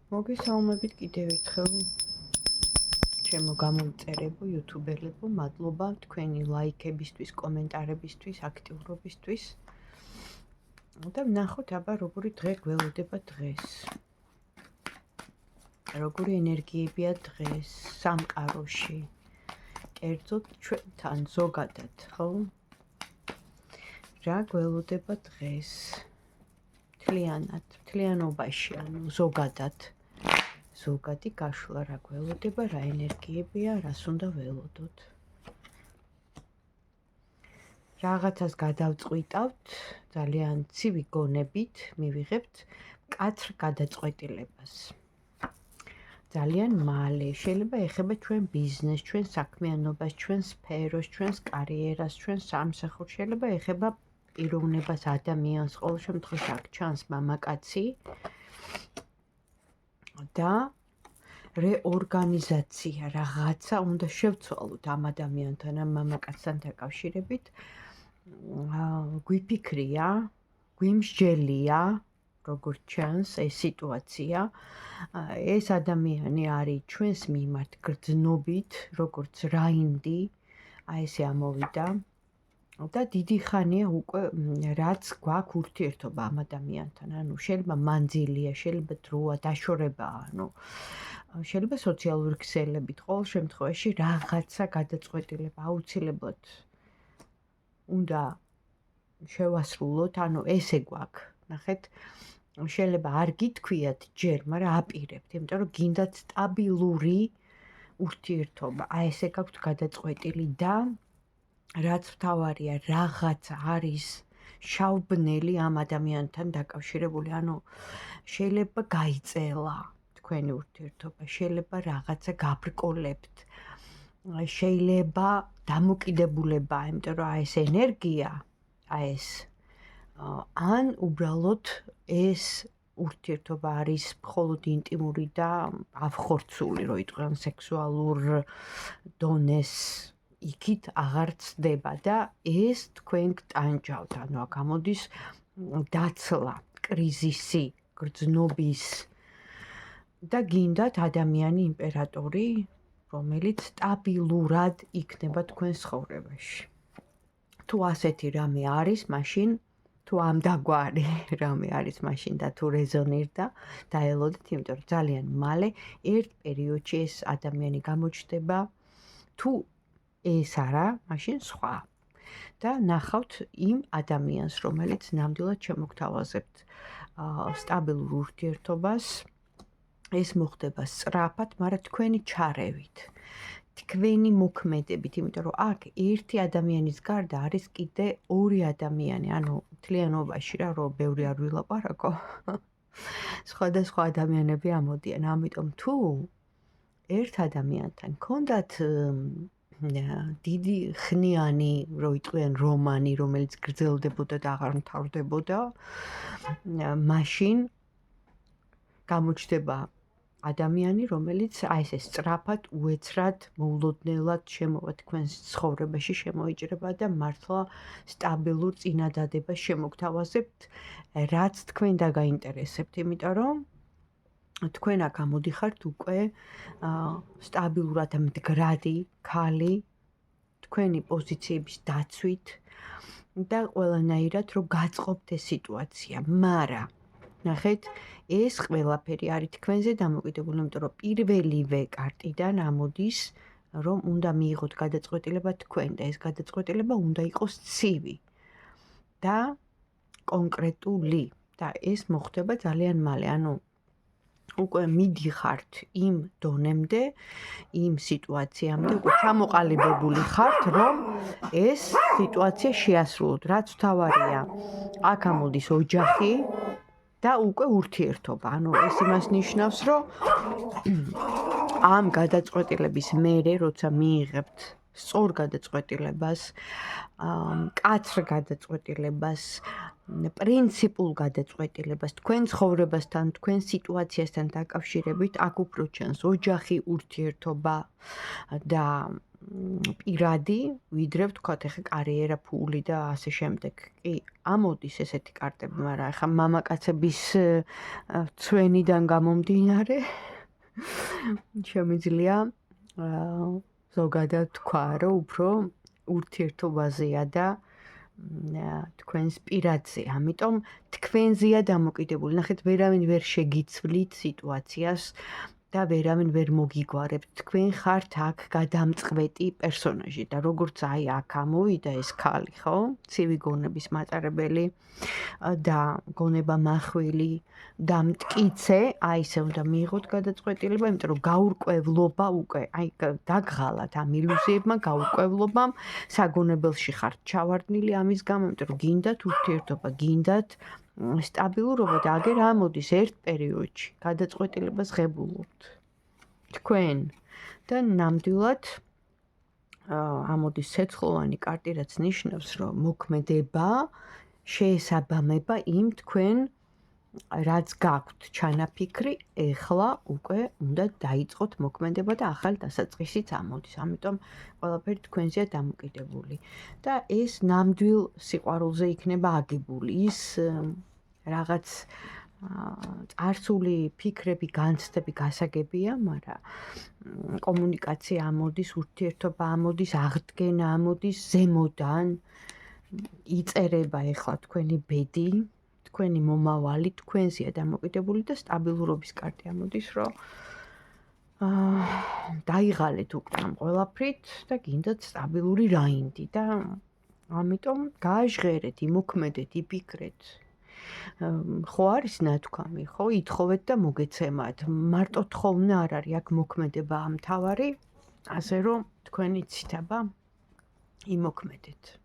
მოგესალმებით კიდევ ერთხელ ჩემო გამომწერებო იუთუბერებო, მადლობა თქვენი ლაიქებისთვის, კომენტარებისთვის, აქტიურობისთვის. და ვნახოთ აბა როგორი დღე გველოდება დღეს. როგორი ენერგიებია დღეს სამყაროში. კერძოდ ჩვენთან ზოგადად, ხო? რა გველოდება დღეს? მთლიანობაში, ანუ ზოგადი გაშლა რა გველოდება, რა ენერგიებია, რას უნდა ველოდოთ. რაღაცას გადავწყვიტავთ, ძალიან ცივი გონებით მივიღებთ მკაცრ გადაწყვეტილებას. ძალიან მალე შეიძლება ეხება ჩვენ ბიზნესს, ჩვენ საქმიანობას, ჩვენ სფეროს, ჩვენს კარიერას, ჩვენ სამსახურს, შეიძლება ეხება პიროვნებას, ადამიანს, ყოველ შემთხვევაში აქ ჩანს მამაკაცი და რეორგანიზაცია, რაღაცა უნდა შევცვალოთ ამ ადამიანთან, ამ მამაკაცთან დაკავშირებით. გვიფიქრია, გვიმსჯელია, როგორც ჩანს ეს სიტუაცია. ეს ადამიანი არის ჩვენს მიმართ გრძნობით, როგორც რაინდი, ესე ამოვიდა. და დიდი ხანია უკვე რაც გვაქვს ურთიერთობა ამ ადამიანთან, ანუ შეიძლება მანძილია, შეიძლება დროა, დაშორებაა, ანუ შეიძლება სოციალური ქსელებით, ყოველ შემთხვევაში რაღაცა გადაწყვეტილება აუცილებლად უნდა შევასრულოთ, ანუ ესე გვაქვს. ნახეთ, შეიძლება არ გითქვიათ ჯერ, მაგრამ აპირებთ, იმიტომ რომ გინდათ სტაბილური ურთიერთობა. ესე გაქვთ გადაწყვეტილი და რაც მთავარია, რაღაცა არის შავბნელი ამ ადამიანთან დაკავშირებული, ანუ შეიძლება გაიწელა თქვენი ურთიერთობა, შეიძლება რაღაცა გაბრკოლებთ, შეიძლება დამოკიდებულება, იმიტომ რომ ეს ენერგია, ეს ან უბრალოდ ეს ურთიერთობა არის მხოლოდ ინტიმური და ავხორცული, რო იტყვიან სექსუალურ დონეს იქით აღარ ცდება და ეს თქვენ გტანჯავთ, ანუ აქ გამოდის დაცლა, კრიზისი, გრძნობის და გინდათ ადამიანი იმპერატორი, რომელიც სტაბილურად იქნება თქვენ ცხოვრებაში. თუ ასეთი რამე არის, მაშინ თუ ამდაგვარი რამე არის მაშინ და თუ რეზონირდა, დაელოდეთ, იმიტომ რომ ძალიან მალე ერთ პერიოდში ეს ადამიანი გამოჩნდება, თუ ეს არა, მაშინ სხვა. და ნახავთ იმ ადამიანს, რომელიც ნამდვილად შემოგთავაზებთ სტაბილურ ურთიერთობას, ეს მოხდება სწრაფად, მაგრამ თქვენი ჩარევით, თქვენი მოქმედებით, იმიტომ რომ აქ ერთი ადამიანის გარდა არის კიდე ორი ადამიანი, ანუ მთლიანობაში რა, რომ ბევრი არ ვილაპარაკო. სხვადასხვა ადამიანები ამოდიან, ამიტომ თუ ერთ ადამიანთან გქონდათ დიდი ხნიანი, რო იტყვიან რომანი, რომელიც გრძელდებოდა და აღარ მთავრდებოდა, მაშინ გამოჩნდება ადამიანი, რომელიც აი ესე სწრაფად, უეცრად, მოულოდნელად შემოვა თქვენს ცხოვრებაში, შემოიჭრება და მართლა სტაბილურ წინადადებას შემოგთავაზებთ, რაც თქვენ დაგაინტერესებთ, იმიტომ რომ თქვენ აქ ამოდიხართ უკვე სტაბილურად მდგრადი ქალი, თქვენი პოზიციების დაცვით და ყველანაირად რომ გაწყობთ ეს სიტუაცია, მაგრამ ნახეთ, ეს ყველაფერი არის თქვენზე დამოკიდებული, იმიტომ რომ პირველივე კარტიდან ამოდის, რომ უნდა მიიღოთ გადაწყვეტილება თქვენ და ეს გადაწყვეტილება უნდა იყოს ცივი და კონკრეტული და ეს მოხდება ძალიან მალე, ანუ უკვე მიდიხართ იმ დონემდე, იმ სიტუაციამდე, უკვე ჩამოყალიბებული ხართ, რომ ეს სიტუაცია შეასრულოთ. რაც მთავარია, აქ ამოდის ოჯახი და უკვე ურთიერთობა. ანუ ეს იმას ნიშნავს, რომ ამ გადაწყვეტილების მერე, როცა მიიღებთ სწორ გადაწყვეტილებას, მკაცრ გადაწყვეტილებას, პრინციპულ გადაწყვეტილებას, თქვენ ცხოვრებასთან, თქვენ სიტუაციასთან დაკავშირებით, აქ უფრო ჩანს ოჯახი, ურთიერთობა და პირადი, ვიდრე ვთქვათ ეხა კარიერა, ფული და ასე შემდეგ. კი, ამოდის ესეთი კარტები, მაგრამ ეხა მამაკაცების ცვენიდან გამომდინარე შემიძლია ზოგადად თქვა, რომ უფრო ურთიერთობაზეა და თქვენს პირადზე. ამიტომ თქვენზეა დამოკიდებული. ნახეთ, ვერავინ ვერ შეგიცვლით სიტუაციას და ვერავინ ვერ მოგიგვარებთ. თქვენ ხართ აქ გადამწყვეტი პერსონაჟი და როგორც აი აქ ამოვიდა ეს ქალი, ხო? ცივი გონების მატარებელი და გონება მახვილი და მტკიცე, აი ესე უნდა მიიღოთ გადაწყვეტილება, იმიტომ რომ გაურკვევლობა უკვე, აი დაგღალათ ამ ილუზიებმა, გაურკვევლობამ, საგონებელში ხართ ჩავარდნილი ამის გამო, იმიტომ რომ გინდათ ურთიერთობა, გინდათ სტაბილურობა და აგერ ამოდის ერთ პერიოდში გადაწყვეტილებას ღებულობთ თქვენ და ნამდვილად ამოდის ცეცხლოვანი კარტი, რაც ნიშნავს, რომ მოქმედება შეესაბამება იმ თქვენ რაც გაქვთ ჩანაფიქრი, ეხლა უკვე უნდა დაიწყოთ მოქმედება და ახალი დასაწყისიც ამოდის. ამიტომ ყველაფერი თქვენზეა დამოკიდებული. და ეს ნამდვილ სიყვარულზე იქნება აგებული. ის რაღაც წარსული ფიქრები, განცდები გასაგებია, მაგრამ კომუნიკაცია ამოდის, ურთიერთობა ამოდის, აღდგენა ამოდის ზემოდან. იწერება ეხლა თქვენი ბედი, თქვენი მომავალი, თქვენზეა დამოკიდებული და სტაბილურობის კარტი ამოდის, რომ დაიღალეთ უკვე ამ ყველაფრით და გინდათ სტაბილური რაინდი და ამიტომ გააჟღერეთ, იმოქმედეთ, იფიქრეთ. ხო არის ნათქვამი, ხო ითხოვეთ და მოგეცემათ. მარტო თხოვნა არ არის, აქ მოქმედებაა მთავარი, ასე რომ თქვენ იცით აბა იმოქმედეთ.